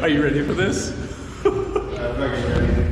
Are you ready for this? I'm fucking ready.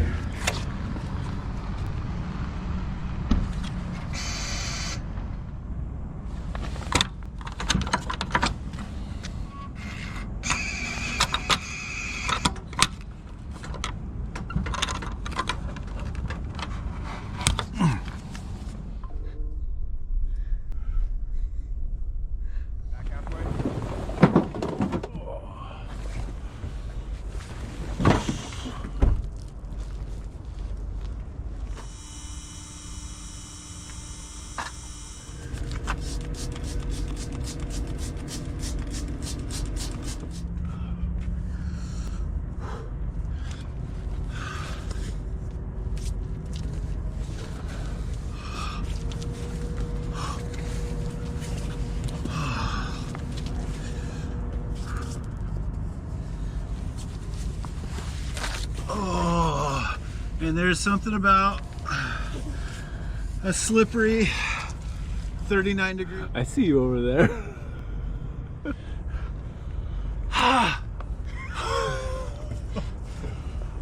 And there's something about a slippery 39 degree. I see you over there.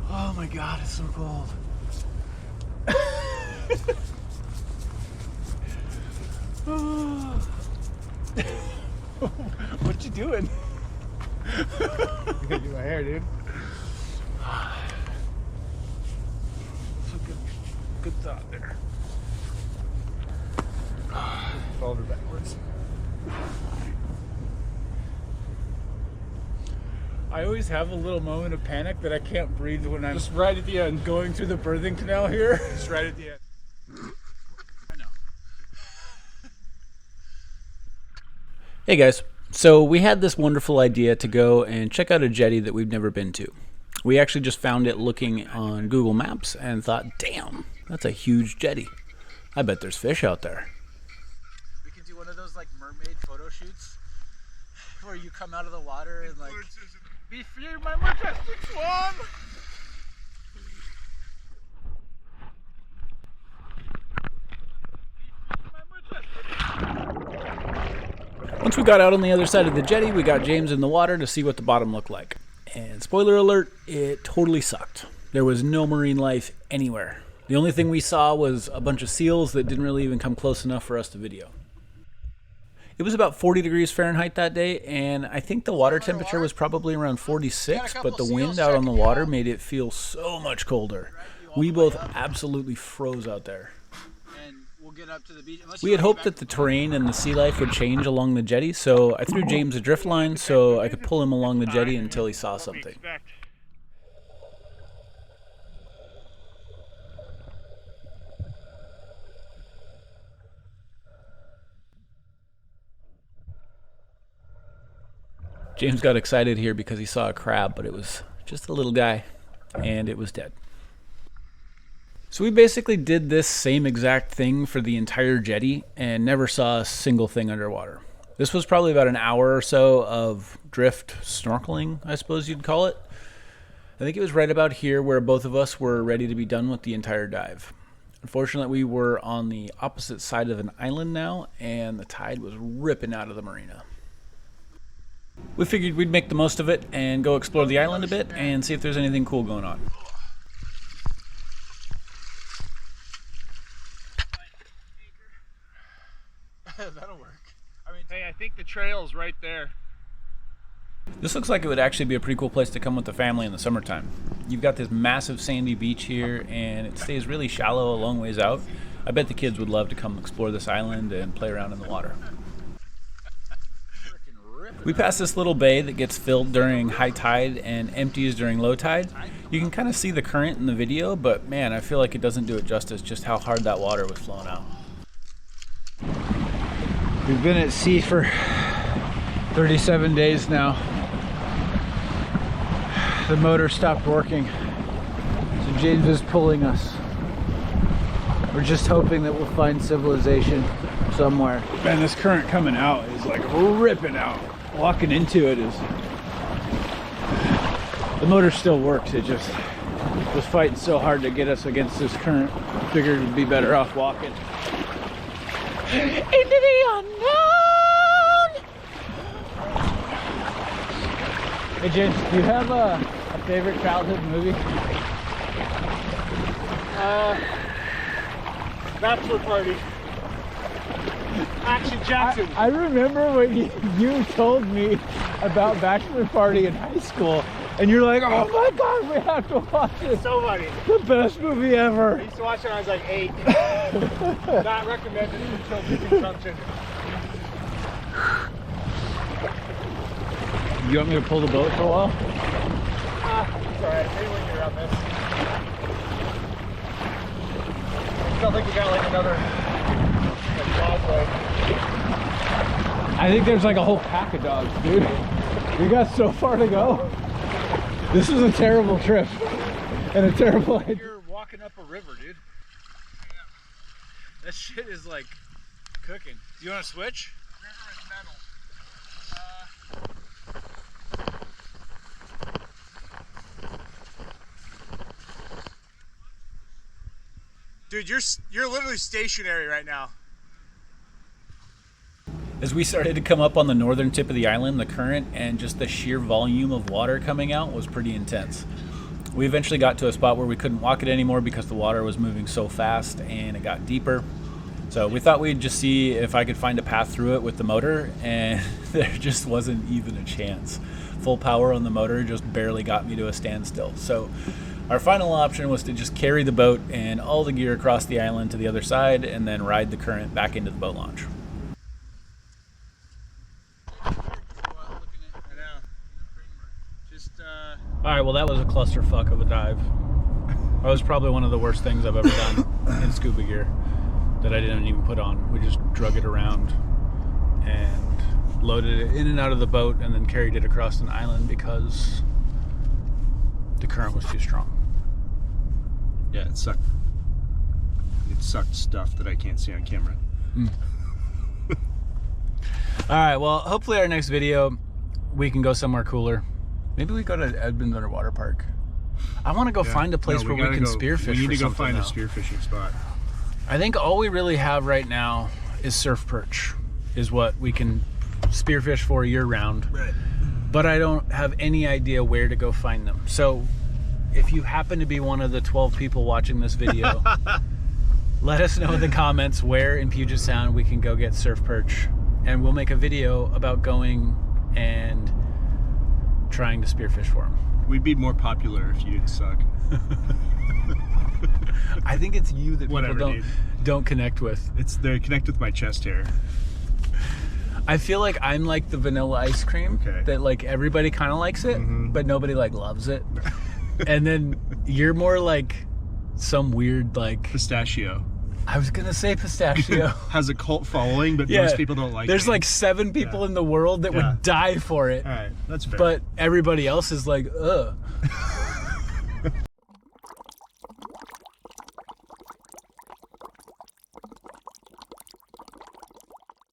Oh my God, it's so cold. What you doing? I'm gonna do my hair, dude. Good thought there. Fold her backwards. I always have a little moment of panic that I can't breathe when I'm Just right at the end. going through the birthing canal here. Just right at the end. I know. Hey guys, so we had this wonderful idea to go and check out a jetty that we've never been to. We actually just found it looking on Google Maps and thought, damn, that's a huge jetty. I bet there's fish out there. We can do one of those like mermaid photo shoots where you come out of the water and like, be free, my majestic swan! Once we got out on the other side of the jetty, we got James in the water to see what the bottom looked like. And spoiler alert, it totally sucked. There was no marine life anywhere. The only thing we saw was a bunch of seals that didn't really even come close enough for us to video. It was about 40 degrees Fahrenheit that day, and I think the water temperature was probably around 46, but the wind out on the water made it feel so much colder. We both absolutely froze out there. Get up to the beach. We had hoped that the terrain and the sea life would change along the jetty, so I threw James a drift line so I could pull him along the jetty until he saw something. James got excited here because he saw a crab, but it was just a little guy, and it was dead. So we basically did this same exact thing for the entire jetty and never saw a single thing underwater. This was probably about an hour or so of drift snorkeling, I suppose you'd call it. I think it was right about here where both of us were ready to be done with the entire dive. Unfortunately, we were on the opposite side of an island now, and the tide was ripping out of the marina. We figured we'd make the most of it and go explore the island a bit and see if there's anything cool going on. That'll work. Hey, I think the trail's right there. This looks like it would actually be a pretty cool place to come with the family in the summertime. You've got this massive sandy beach here, and it stays really shallow a long ways out. I bet the kids would love to come explore this island and play around in the water. We pass this little bay that gets filled during high tide and empties during low tide. You can kind of see the current in the video, but man, I feel like it doesn't do it justice just how hard that water was flowing out. We've been at sea for 37 days now. The motor stopped working, so James is pulling us. We're just hoping that we'll find civilization somewhere. Man, this current coming out is like ripping out. Walking into it is... The motor still works, it just was fighting so hard to get us against this current. Figured we'd be better off walking into the unknown. Hey James, do you have a favorite childhood movie? Bachelor Party. Action Jackson. I remember when you told me about Bachelor Party in high school, and you're like, oh my god, we have to watch it. So funny. The best movie ever. I used to watch it when I was like 8. Not recommended for children's consumption. You want me to pull the boat for a while? It's alright. Maybe when you're on this. I don't think we got like another dogleg. I think there's like a whole pack of dogs, dude. We got so far to go. This is a terrible trip and a terrible idea. You're walking up a river, dude. That shit is like cooking. Do you want to switch? River is metal. Dude, you're literally stationary right now. As we started to come up on the northern tip of the island, the current and just the sheer volume of water coming out was pretty intense. We eventually got to a spot where we couldn't walk it anymore because the water was moving so fast and it got deeper. So we thought we'd just see if I could find a path through it with the motor, and there just wasn't even a chance. Full power on the motor just barely got me to a standstill. So our final option was to just carry the boat and all the gear across the island to the other side and then ride the current back into the boat launch. All right, well, that was a clusterfuck of a dive. That was probably one of the worst things I've ever done in scuba gear that I didn't even put on. We just drug it around and loaded it in and out of the boat and then carried it across an island because the current was too strong. Yeah, it sucked. It sucked stuff that I can't see on camera. All right, well, hopefully our next video we can go somewhere cooler. Maybe we go to Edmonds Underwater Park. I want to go find a place where we can spearfish. We need to go something, find though. a spearfishing spot. I think all we really have right now is surf perch, is what we can spearfish for year round. Right. But I don't have any idea where to go find them. So if you happen to be one of the 12 people watching this video, let us know in the comments where in Puget Sound we can go get surf perch, and we'll make a video about going and trying to spearfish for them. We'd be more popular if you didn't suck. I think it's you that Whatever, people dude. don't connect with. They connect with my chest hair. I feel like I'm like the vanilla ice cream that like everybody kind of likes it, but nobody like loves it. And then you're more like some weird like Pistachio. I was gonna say pistachio. Has a cult following, but most people don't like it. There's like 7 people in the world that would die for it. All right, that's fair. But everybody else is like, ugh.